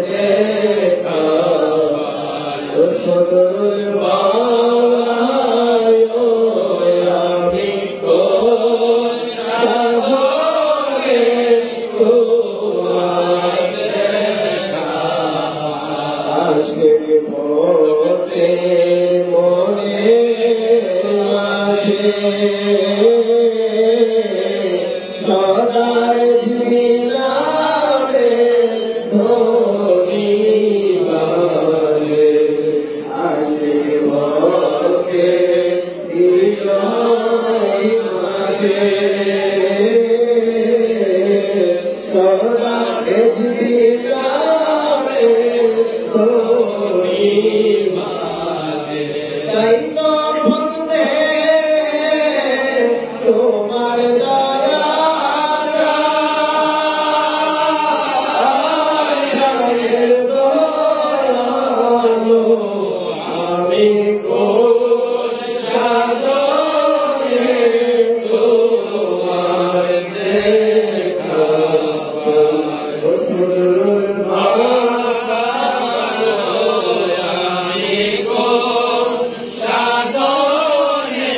দেখা রসুল পাই আমি কোন সাগরে তোমার দেখা আশিক পথে মনে মাঝে সদায় জীবনারে ধনী বাজে আশিক পথে হৃদয় মাঝে সদায় জীবনারে ধনী বাজে তাই তো ভক্তে তোমার দয়া চাই দয়ালো আমি কোন সাগরে তোমার দেখা রসুল আমি কোন সাগরে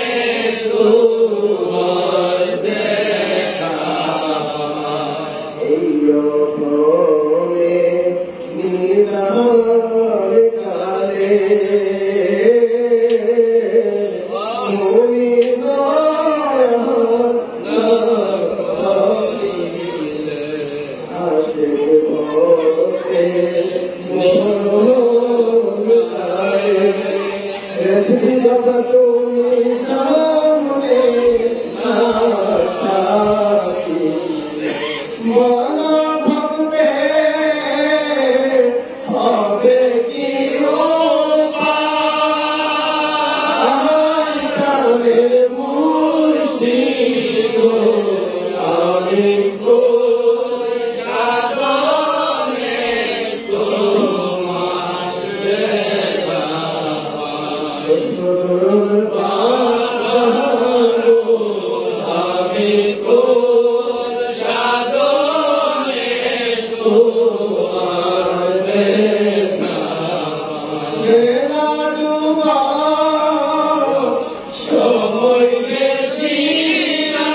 তোমার দেখা এই রকমে নিদান কালে তুমি দয়া না করিলে আশিক পথে মরণ কালে রেসি যত তুমি সামনে না থাকি বলা ভক্তে হবে কি উপায় প্রাণের মুর্শিদ আমি কোন সাগরে তোমার দেখা রসুল পাই আমি কোন সাগরে তোমার দেখা বেলা ডুবা সময় বেশি না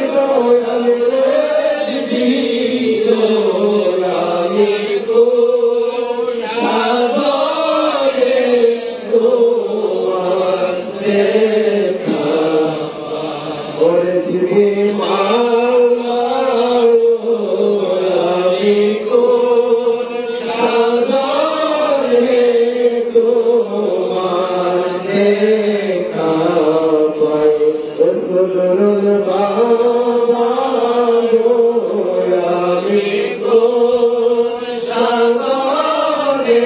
দয়াল জীবিত আমি কোন সাগরে তোমার দেখা করেছি আমি কোন সাগরে তোমার দেখা পাই রসুল বাবা আমি কোন সাগরে